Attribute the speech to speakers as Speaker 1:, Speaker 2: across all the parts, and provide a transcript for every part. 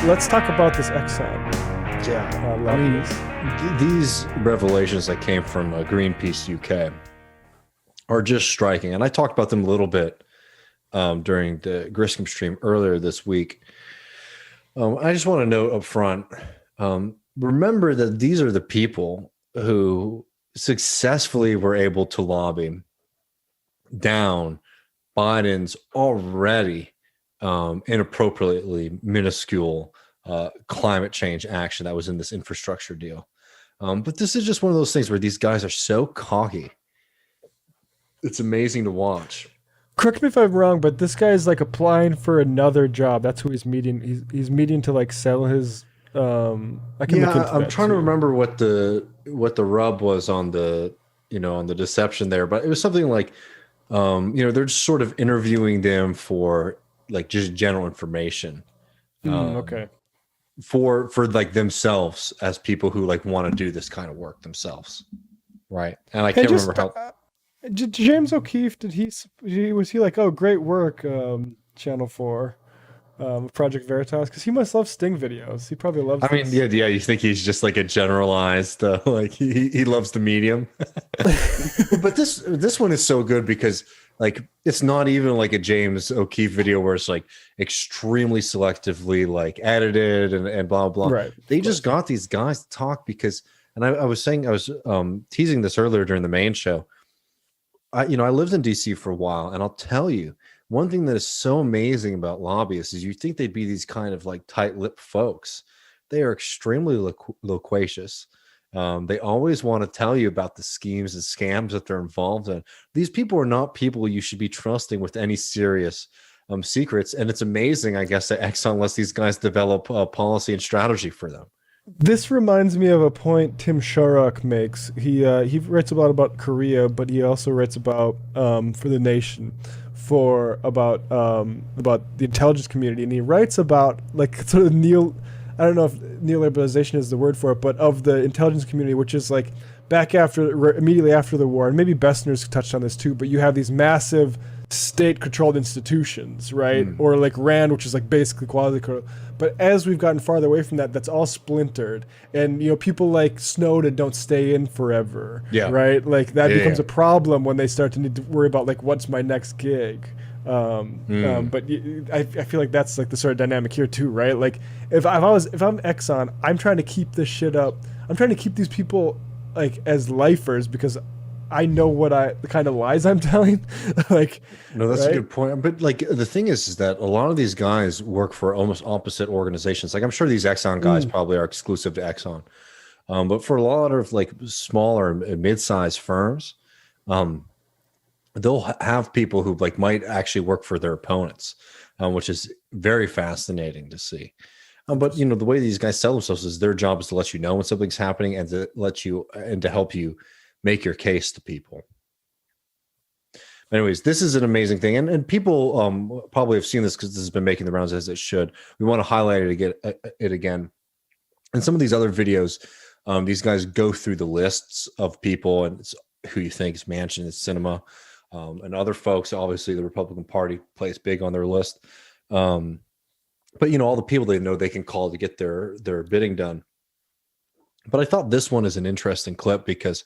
Speaker 1: let's talk about this Exxon
Speaker 2: Yeah, I mean,
Speaker 1: lobbyist.
Speaker 2: these revelations that came from Greenpeace UK are just striking, and I talked about them a little bit during the Griscom stream earlier this week. I just want to note up front, remember that these are the people who successfully were able to lobby down Biden's already inappropriately minuscule climate change action that was in this infrastructure deal. But this is just one of those things where these guys are so cocky. It's amazing to watch.
Speaker 1: Correct me if I'm wrong, but this guy is like applying for another job. That's who he's meeting. He's meeting to like sell his. I can look
Speaker 2: Yeah,
Speaker 1: into
Speaker 2: I'm
Speaker 1: that
Speaker 2: trying to
Speaker 1: too.
Speaker 2: remember what the rub was on the on the deception there, but it was something like they're just sort of interviewing them for like just general information.
Speaker 1: Okay.
Speaker 2: For like themselves as people who like want to do this kind of work themselves, right? And I
Speaker 1: Hey,
Speaker 2: can't remember
Speaker 1: just
Speaker 2: how.
Speaker 1: James O'Keefe. Did was he like, oh, great work, Channel 4, Project Veritas? Because he must love Sting videos. He probably loves
Speaker 2: I mean,
Speaker 1: this.
Speaker 2: yeah. You think he's just like a generalized, like he loves the medium. But this one is so good because like it's not even like a James O'Keefe video where it's like extremely selectively like edited and blah blah.
Speaker 1: Right. Of
Speaker 2: They just
Speaker 1: course.
Speaker 2: got these guys to talk because, and I was saying I was teasing this earlier during the main show. I lived in DC for a while, and I'll tell you one thing that is so amazing about lobbyists is you think they'd be these kind of like tight-lipped folks. They are extremely loquacious. They always want to tell you about the schemes and scams that they're involved in. These people are not people you should be trusting with any serious secrets. And it's amazing, I guess, that Exxon lets these guys develop policy and strategy for them.
Speaker 1: This reminds me of a point Tim Sharrock makes. He writes a lot about Korea, but he also writes about for the Nation, for about the intelligence community, and he writes about like sort of neo. I don't know if neoliberalization is the word for it, but of the intelligence community, which is like back after immediately after the war, and maybe Bestner's touched on this too. But you have these massive state-controlled institutions, right?
Speaker 2: Mm.
Speaker 1: Or like RAND, which is like basically quality control. But as we've gotten farther away from that, that's all splintered, and people like Snowden don't stay in forever,
Speaker 2: Yeah.
Speaker 1: right? Like that
Speaker 2: Yeah.
Speaker 1: becomes a problem when they start to need to worry about like what's my next gig.
Speaker 2: Mm.
Speaker 1: But I feel like that's like the sort of dynamic here too, right? Like if I'm Exxon, I'm trying to keep this shit up. I'm trying to keep these people like as lifers because I know the kind of lies I'm telling. Like,
Speaker 2: No, that's a
Speaker 1: right?
Speaker 2: good point. But like the thing is that a lot of these guys work for almost opposite organizations. Like I'm sure these Exxon guys
Speaker 1: Mm,
Speaker 2: probably are exclusive to Exxon. But for a lot of like smaller and mid-sized firms, um, they'll have people who like might actually work for their opponents, which is very fascinating to see. But
Speaker 1: interesting.
Speaker 2: the way these guys sell themselves is their job is to let you know when something's happening and to let you and to help you make your case to people. Anyways, this is an amazing thing, and people probably have seen this because this has been making the rounds as it should. We want to highlight it again. And some of these other videos, these guys go through the lists of people and it's who you think is Manchin, is Cinema, and other folks. Obviously, the Republican Party plays big on their list. But all the people they know they can call to get their bidding done. But I thought this one is an interesting clip because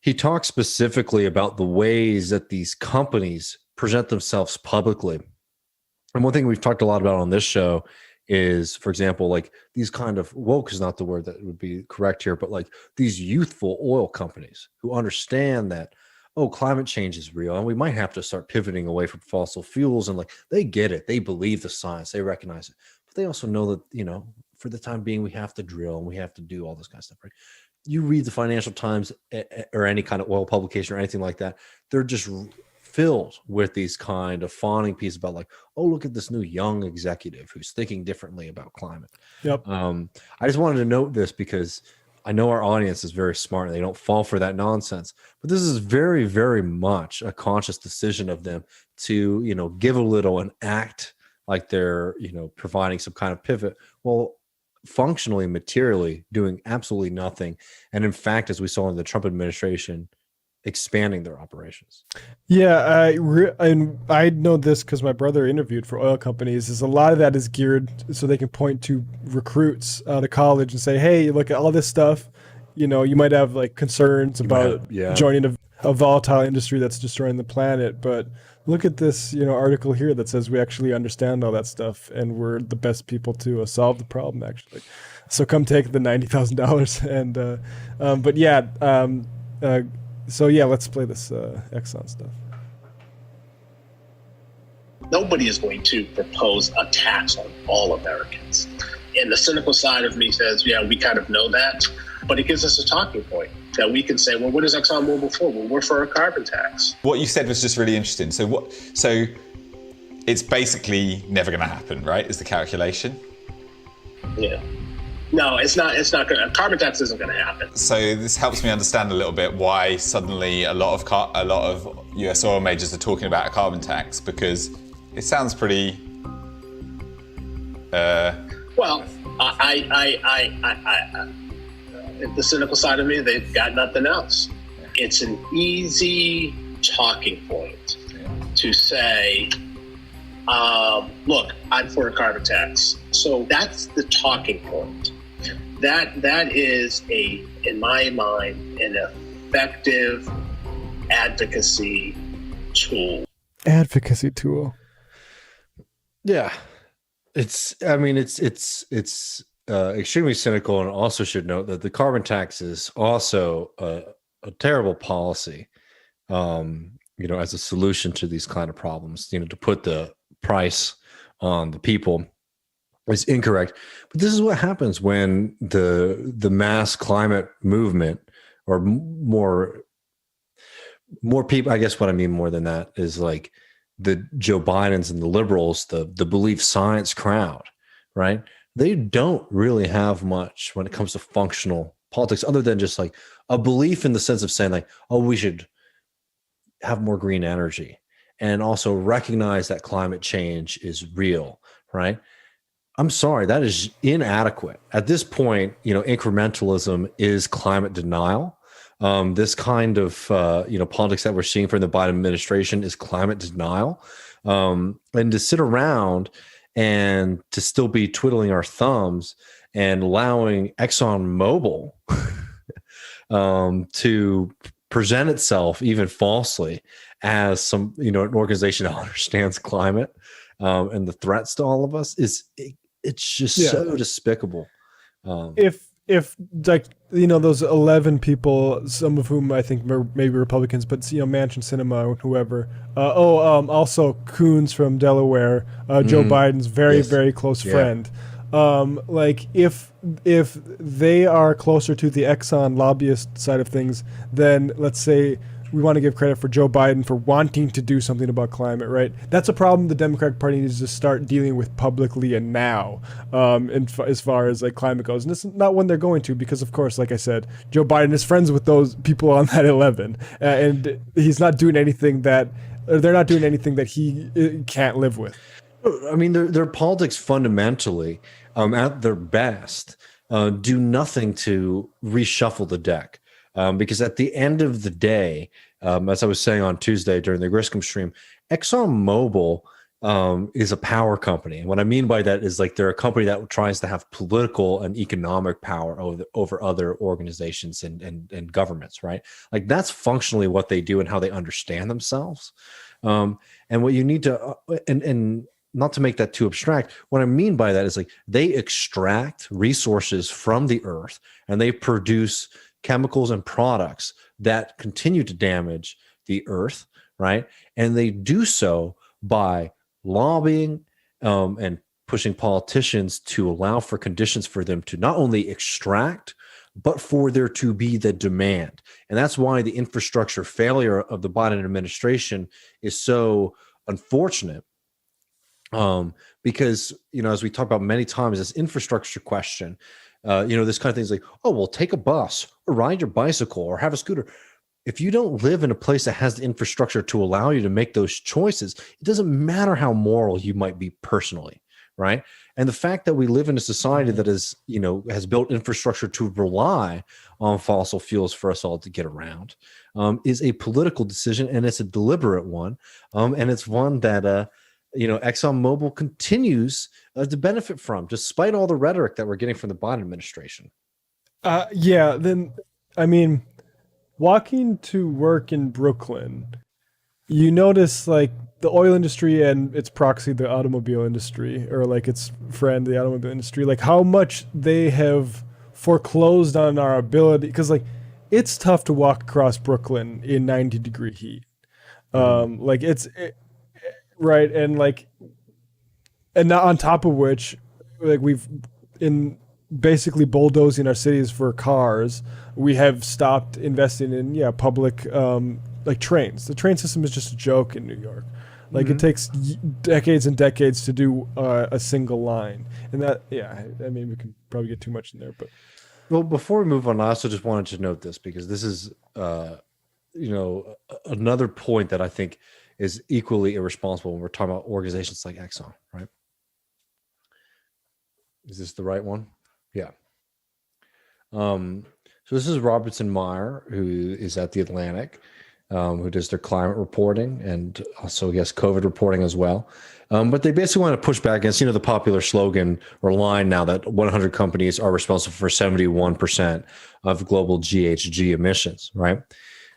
Speaker 2: he talks specifically about the ways that these companies present themselves publicly. And one thing we've talked a lot about on this show is, for example, like these kind of woke is not the word that would be correct here, but like these youthful oil companies who understand that, oh, climate change is real and we might have to start pivoting away from fossil fuels. And like they get it, they believe the science, they recognize it, but they also know that, for the time being, we have to drill and we have to do all this kind of stuff, right? You read the Financial Times or any kind of oil publication or anything like that, they're just filled with these kind of fawning pieces about like, oh, look at this new young executive who's thinking differently about climate.
Speaker 1: Yep.
Speaker 2: I just wanted to note this because I know our audience is very smart and they don't fall for that nonsense. But this is very, very much a conscious decision of them to, give a little and act like they're, providing some kind of pivot. Well, functionally, materially, doing absolutely nothing. And in fact, as we saw in the Trump administration, expanding their operations.
Speaker 1: Yeah, and I know this because my brother interviewed for oil companies. Is a lot of that is geared so they can point to recruits out of college and say, "Hey, look at all this stuff. You know, you might have like concerns about joining a volatile industry that's destroying the planet, but look at this, article here that says we actually understand all that stuff and we're the best people to solve the problem, actually. So come take the $90,000 and, but yeah." So yeah, let's play this Exxon stuff.
Speaker 3: Nobody is going to propose a tax on all Americans. And the cynical side of me says, yeah, we kind of know that, but it gives us a talking point that we can say, well, what is ExxonMobil for? Well, we're for a carbon tax.
Speaker 4: What you said was just really interesting. So it's basically never going to happen, right? Is the calculation?
Speaker 3: Yeah. No, it's not going to. Carbon tax isn't going to happen.
Speaker 4: So this helps me understand a little bit why suddenly a lot of US oil majors are talking about a carbon tax, because it sounds pretty.
Speaker 3: Well, the cynical side of me, they've got nothing else. It's an easy talking point to say, look, I'm for a carbon tax. So that's the talking point. That is in my mind, an effective advocacy tool.
Speaker 1: Advocacy tool.
Speaker 2: Yeah. It's extremely cynical, and also should note that the carbon tax is also a terrible policy, as a solution to these kind of problems. To put the price on the people is incorrect. But this is what happens when the mass climate movement, or more people, I guess what I mean more than that is like the Joe Bidens and the liberals, the belief science crowd, right? They don't really have much when it comes to functional politics, other than just like a belief in the sense of saying like, oh, we should have more green energy, and also recognize that climate change is real, right? I'm sorry, that is inadequate. At this point, incrementalism is climate denial. This kind of, politics that we're seeing from the Biden administration is climate denial. And to sit around and to still be twiddling our thumbs and allowing ExxonMobil to present itself, even falsely, as some, an organization that understands climate and the threats to all of us it's just so despicable.
Speaker 1: If like, those 11 people, some of whom I think maybe Republicans, but Manchin, Sinema, or whoever. Also Coons from Delaware, Joe Biden's very close friend. Like if they are closer to the Exxon lobbyist side of things, then let's say we want to give credit for Joe Biden for wanting to do something about climate, right? That's a problem the Democratic Party needs to start dealing with publicly and now, as far as like climate goes. And it's not one they're going to, because of course, like I said, Joe Biden is friends with those people on that 11, and he's not doing anything that they're not doing anything that he can't live with.
Speaker 2: I mean, their politics fundamentally, at their best, do nothing to reshuffle the deck. Because at the end of the day, as I was saying on Tuesday during the Griscom stream, ExxonMobil is a power company. And what I mean by that is like they're a company that tries to have political and economic power over other organizations and governments, right? Like that's functionally what they do and how they understand themselves. And what you need to, and not to make that too abstract, what I mean by that is like they extract resources from the earth and they produce chemicals and products that continue to damage the earth, right? And they do so by lobbying and pushing politicians to allow for conditions for them to not only extract, but for there to be the demand. And that's why the infrastructure failure of the Biden administration is so unfortunate. Because, as we talk about many times, this infrastructure question, this kind of thing is like, oh, well, take a bus or ride your bicycle or have a scooter. If you don't live in a place that has the infrastructure to allow you to make those choices, it doesn't matter how moral you might be personally, right? And the fact that we live in a society that is, has built infrastructure to rely on fossil fuels for us all to get around, is a political decision, and it's a deliberate one, and it's one that ExxonMobil continues to benefit from, despite all the rhetoric that we're getting from the Biden administration.
Speaker 1: Yeah, then I mean, walking to work in Brooklyn, you notice like the oil industry and its proxy, the automobile industry, or like its friend, the automobile industry, like how much they have foreclosed on our ability. Because like it's tough to walk across Brooklyn in 90-degree heat. Like right, and like, and now on top of which, like we've in basically bulldozing our cities for cars, we have stopped investing in public like trains. The train system is just a joke in New York. Like it takes decades and decades to do a single line, and that I mean we can probably get too much in there, but
Speaker 2: well, before we move on, I also just wanted to note this because this is another point that I think is equally irresponsible when we're talking about organizations like Exxon, right? Is this the right one? Yeah. So this is Robertson Meyer, who is at the Atlantic, who does their climate reporting and also, I guess, COVID reporting as well. But they basically want to push back against, the popular slogan or line now that 100 companies are responsible for 71% of global GHG emissions, right?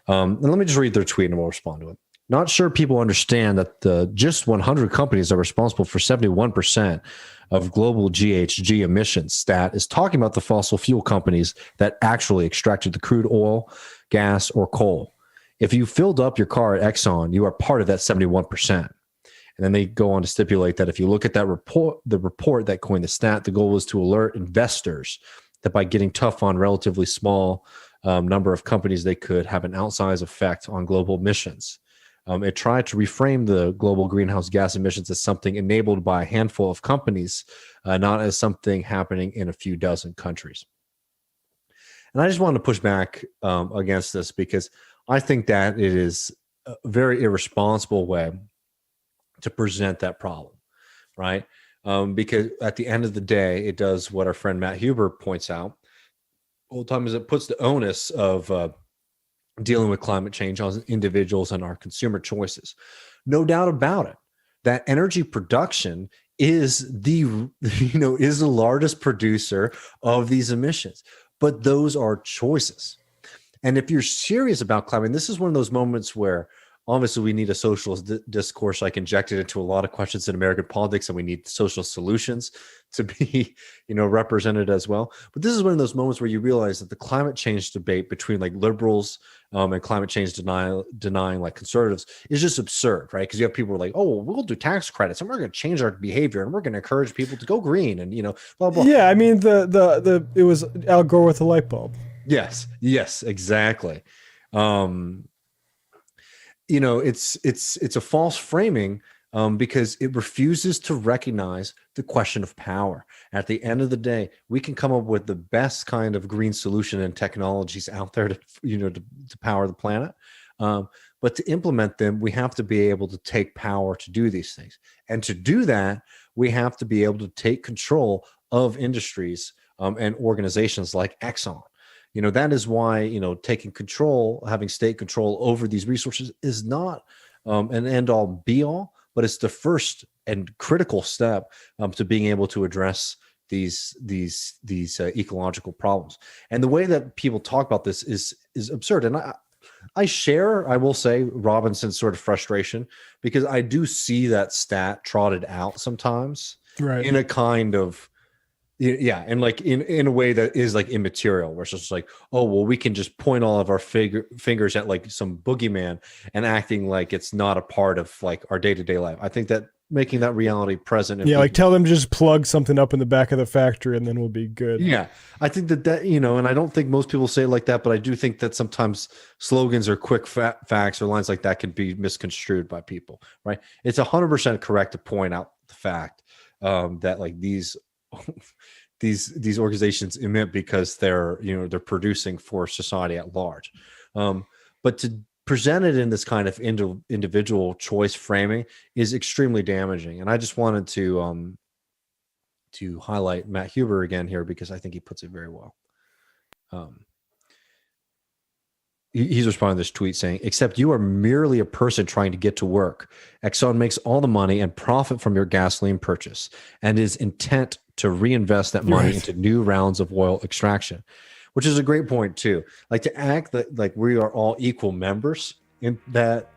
Speaker 2: And let me just read their tweet and we'll respond to it. Not sure people understand that just 100 companies are responsible for 71% of global GHG emissions. Stat is talking about the fossil fuel companies that actually extracted the crude oil, gas, or coal. If you filled up your car at Exxon, you are part of that 71%. And then they go on to stipulate that if you look at that report, the report that coined the stat, the goal was to alert investors that by getting tough on relatively small number of companies, they could have an outsized effect on global emissions. It tried to reframe the global greenhouse gas emissions as something enabled by a handful of companies, not as something happening in a few dozen countries. And I just wanted to push back against this because I think that it is a very irresponsible way to present that problem, right? Because at the end of the day, it does what our friend Matt Huber points out all the time is it puts the onus of dealing with climate change on individuals and our consumer choices. No doubt about it, that energy production is the largest producer of these emissions, but those are choices. And if you're serious about climate, this is one of those moments where obviously we need a socialist discourse like injected into a lot of questions in American politics, and we need social solutions to be represented as well. But this is one of those moments where you realize that the climate change debate between like liberals and climate change denying like conservatives is just absurd, right? Because you have people who are like, oh, well, we'll do tax credits and we're going to change our behavior and we're going to encourage people to go green and blah blah.
Speaker 1: Yeah, I mean the it was Al Gore with a light bulb.
Speaker 2: Yes, exactly. It's a false framing because it refuses to recognize the question of power. At the end of the day, we can come up with the best kind of green solution and technologies out there to power the planet. But to implement them, we have to be able to take power to do these things. And to do that, we have to be able to take control of industries and organizations like Exxon. That is why, taking control, having state control over these resources is not an end all be all, but it's the first and critical step to being able to address these ecological problems. And the way that people talk about this is absurd. And I share, I will say, Robinson's sort of frustration because I do see that stat trotted out sometimes, right, in a kind of, yeah, and like in a way that is like immaterial, where it's just like, oh, well, we can just point all of our fingers at like some boogeyman and acting like it's not a part of like our day-to-day life. I think that making that reality present.
Speaker 1: Yeah, like tell them to just plug something up in the back of the factory and then we'll be good.
Speaker 2: Yeah, I think that and I don't think most people say it like that, but I do think that sometimes slogans or quick facts or lines like that can be misconstrued by people, right? It's 100% correct to point out the fact that like these organizations emit because they're producing for society at large, but to present it in this kind of individual choice framing is extremely damaging. And I just wanted to to highlight Matt Huber again here because I think he puts it very well. He's responding to this tweet saying, except you are merely a person trying to get to work. Exxon makes all the money and profit from your gasoline purchase and is intent to reinvest that money into new rounds of oil extraction, which is a great point too. Like to act that like we are all equal members in that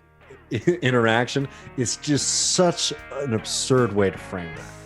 Speaker 2: interaction is just such an absurd way to frame that.